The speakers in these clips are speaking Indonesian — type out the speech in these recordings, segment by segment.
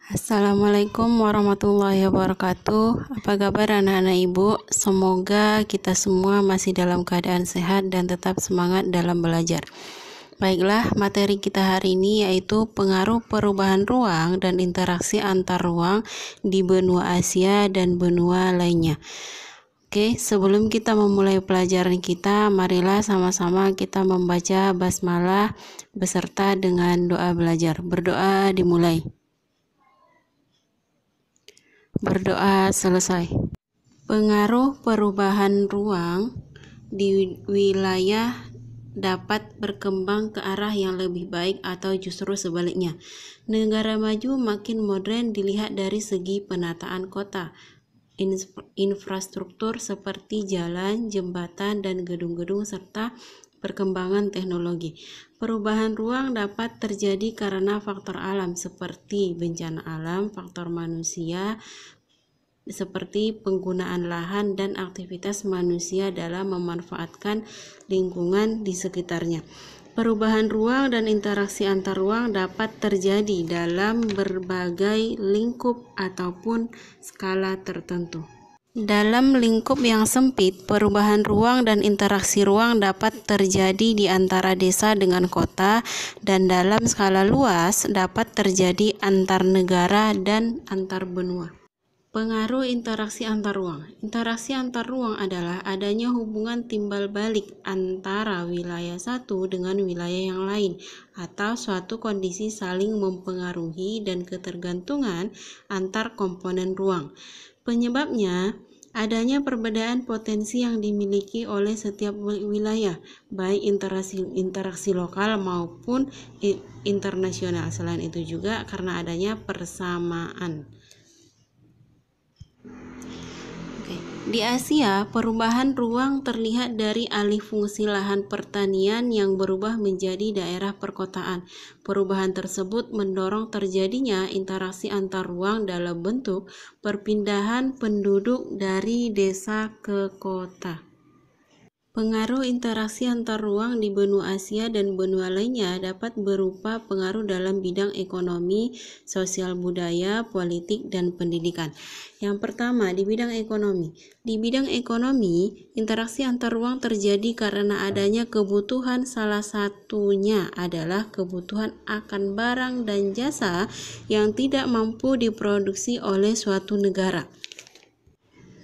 Assalamualaikum warahmatullahi wabarakatuh. Apa kabar anak-anak ibu? Semoga kita semua masih dalam keadaan sehat dan tetap semangat dalam belajar. Baiklah, materi kita hari ini yaitu pengaruh perubahan ruang dan interaksi antar ruang di benua Asia dan benua lainnya. Oke, sebelum kita memulai pelajaran kita, marilah sama-sama kita membaca basmalah beserta dengan doa belajar. Berdoa dimulai. Berdoa selesai. Pengaruh perubahan ruang di wilayah dapat berkembang ke arah yang lebih baik atau justru sebaliknya. Negara maju makin modern dilihat dari segi penataan kota, infrastruktur seperti jalan, jembatan, dan gedung-gedung serta perkembangan teknologi. Perubahan ruang dapat terjadi karena faktor alam seperti bencana alam, faktor manusia seperti penggunaan lahan dan aktivitas manusia dalam memanfaatkan lingkungan di sekitarnya. Perubahan ruang dan interaksi antar ruang dapat terjadi dalam berbagai lingkup ataupun skala tertentu. Dalam lingkup yang sempit, perubahan ruang dan interaksi ruang dapat terjadi di antara desa dengan kota, dan dalam skala luas dapat terjadi antar negara dan antar benua. Pengaruh interaksi antar ruang. Interaksi antar ruang adalah adanya hubungan timbal balik antara wilayah satu dengan wilayah yang lain, atau suatu kondisi saling mempengaruhi dan ketergantungan antar komponen ruang. Penyebabnya adanya perbedaan potensi yang dimiliki oleh setiap wilayah, baik interaksi lokal maupun internasional. Selain itu juga karena adanya persamaan. Di Asia, perubahan ruang terlihat dari alih fungsi lahan pertanian yang berubah menjadi daerah perkotaan. Perubahan tersebut mendorong terjadinya interaksi antar ruang dalam bentuk perpindahan penduduk dari desa ke kota. Pengaruh interaksi antar ruang di benua Asia dan benua lainnya dapat berupa pengaruh dalam bidang ekonomi, sosial budaya, politik, dan pendidikan. Yang pertama, di bidang ekonomi. Di bidang ekonomi, interaksi antar ruang terjadi karena adanya kebutuhan, salah satunya adalah kebutuhan akan barang dan jasa yang tidak mampu diproduksi oleh suatu negara.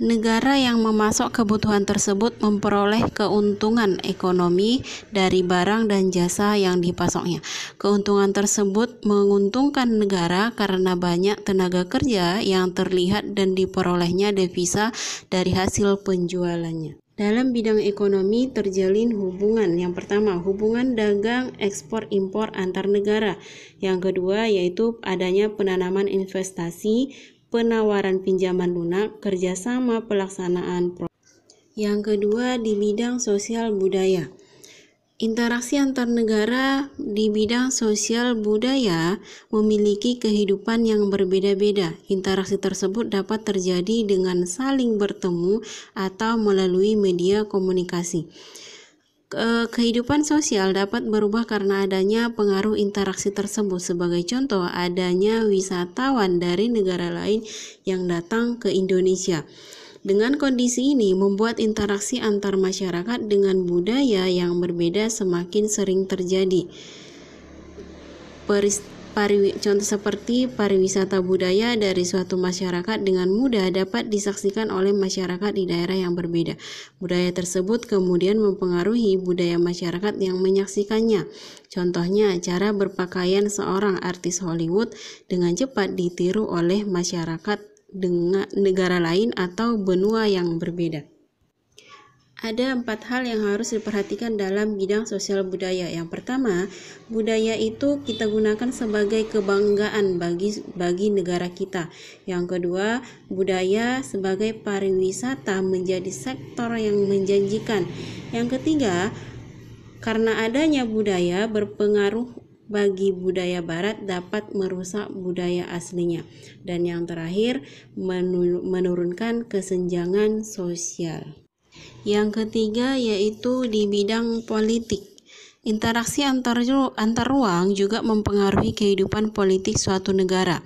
Negara yang memasok kebutuhan tersebut memperoleh keuntungan ekonomi dari barang dan jasa yang dipasoknya. Keuntungan tersebut menguntungkan negara karena banyak tenaga kerja yang terlihat dan diperolehnya devisa dari hasil penjualannya. Dalam bidang ekonomi terjalin hubungan. Yang pertama, hubungan dagang ekspor-impor antar negara. Yang kedua yaitu adanya penanaman investasi, penawaran pinjaman lunak, kerjasama pelaksanaan proyek. Yang kedua di bidang sosial budaya. Interaksi antar negara di bidang sosial budaya memiliki kehidupan yang berbeda-beda. Interaksi tersebut dapat terjadi dengan saling bertemu atau melalui media komunikasi. Kehidupan sosial dapat berubah karena adanya pengaruh interaksi tersebut. Sebagai contoh, adanya wisatawan dari negara lain yang datang ke Indonesia. Dengan kondisi ini membuat interaksi antar masyarakat dengan budaya yang berbeda semakin sering terjadi. Contoh seperti pariwisata budaya dari suatu masyarakat dengan mudah dapat disaksikan oleh masyarakat di daerah yang berbeda. Budaya tersebut kemudian mempengaruhi budaya masyarakat yang menyaksikannya. Contohnya, cara berpakaian seorang artis Hollywood dengan cepat ditiru oleh masyarakat dengan negara lain atau benua yang berbeda. Ada 4 hal yang harus diperhatikan dalam bidang sosial budaya. Yang pertama, budaya itu kita gunakan sebagai kebanggaan bagi negara kita. Yang kedua, budaya sebagai pariwisata menjadi sektor yang menjanjikan. Yang ketiga, karena adanya budaya berpengaruh bagi budaya barat dapat merusak budaya aslinya. Dan yang terakhir, menurunkan kesenjangan sosial. Yang ketiga yaitu di bidang politik. Interaksi antar ruang juga mempengaruhi kehidupan politik suatu negara.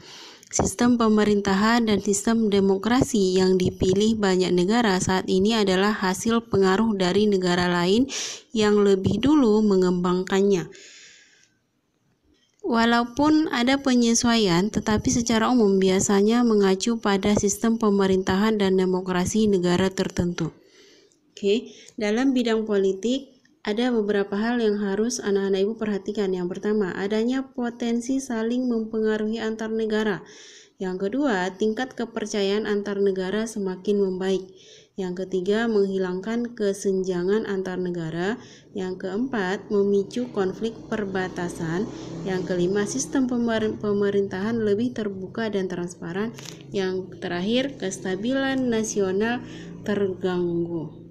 Sistem pemerintahan dan sistem demokrasi yang dipilih banyak negara saat ini adalah hasil pengaruh dari negara lain yang lebih dulu mengembangkannya. Walaupun ada penyesuaian, tetapi secara umum biasanya mengacu pada sistem pemerintahan dan demokrasi negara tertentu. Dalam bidang politik, ada beberapa hal yang harus anak-anak ibu perhatikan. Yang pertama, adanya potensi saling mempengaruhi antar negara. Yang kedua, tingkat kepercayaan antar negara semakin membaik. Yang ketiga, menghilangkan kesenjangan antar negara. Yang keempat, memicu konflik perbatasan. Yang kelima, sistem pemerintahan lebih terbuka dan transparan. Yang terakhir, kestabilan nasional terganggu.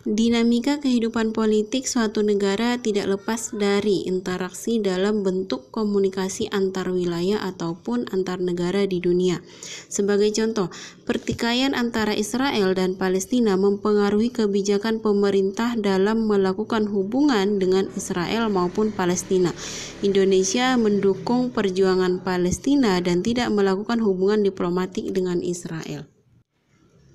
Dinamika kehidupan politik suatu negara tidak lepas dari interaksi dalam bentuk komunikasi antar wilayah ataupun antar negara di dunia. Sebagai contoh, pertikaian antara Israel dan Palestina mempengaruhi kebijakan pemerintah dalam melakukan hubungan dengan Israel maupun Palestina. Indonesia mendukung perjuangan Palestina dan tidak melakukan hubungan diplomatik dengan Israel.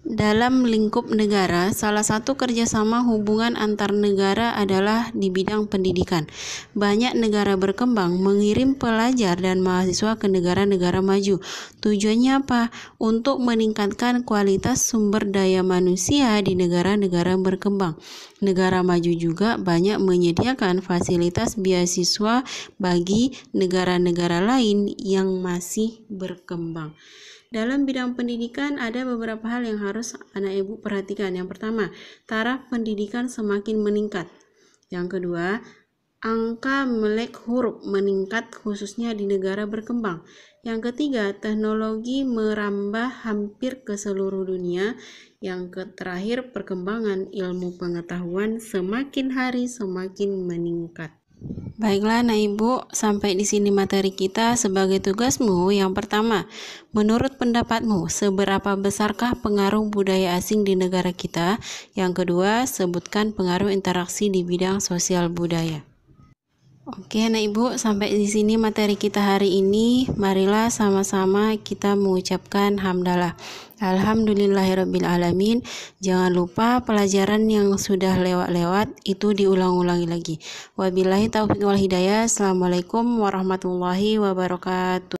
Dalam lingkup negara, salah satu kerjasama hubungan antar negara adalah di bidang pendidikan. Banyak negara berkembang mengirim pelajar dan mahasiswa ke negara-negara maju. Tujuannya apa? Untuk meningkatkan kualitas sumber daya manusia di negara-negara berkembang. Negara maju juga banyak menyediakan fasilitas beasiswa bagi negara-negara lain yang masih berkembang. Dalam bidang pendidikan ada beberapa hal yang harus anak ibu perhatikan. Yang pertama, taraf pendidikan semakin meningkat. Yang kedua, angka melek huruf meningkat khususnya di negara berkembang. Yang ketiga, teknologi merambah hampir ke seluruh dunia. Yang terakhir, perkembangan ilmu pengetahuan semakin hari semakin meningkat. Baiklah anak ibu, sampai di sini materi kita. Sebagai tugasmu, yang pertama, menurut pendapatmu, seberapa besarkah pengaruh budaya asing di negara kita? Yang kedua, sebutkan pengaruh interaksi di bidang sosial budaya. Oke anak ibu, sampai di sini materi kita hari ini. Marilah sama-sama kita mengucapkan hamdalah. Alhamdulillahirrabbilalamin. Jangan lupa pelajaran yang sudah lewat-lewat itu diulang-ulangi lagi. Wabillahi taufiq wal hidayah. Assalamualaikum warahmatullahi wabarakatuh.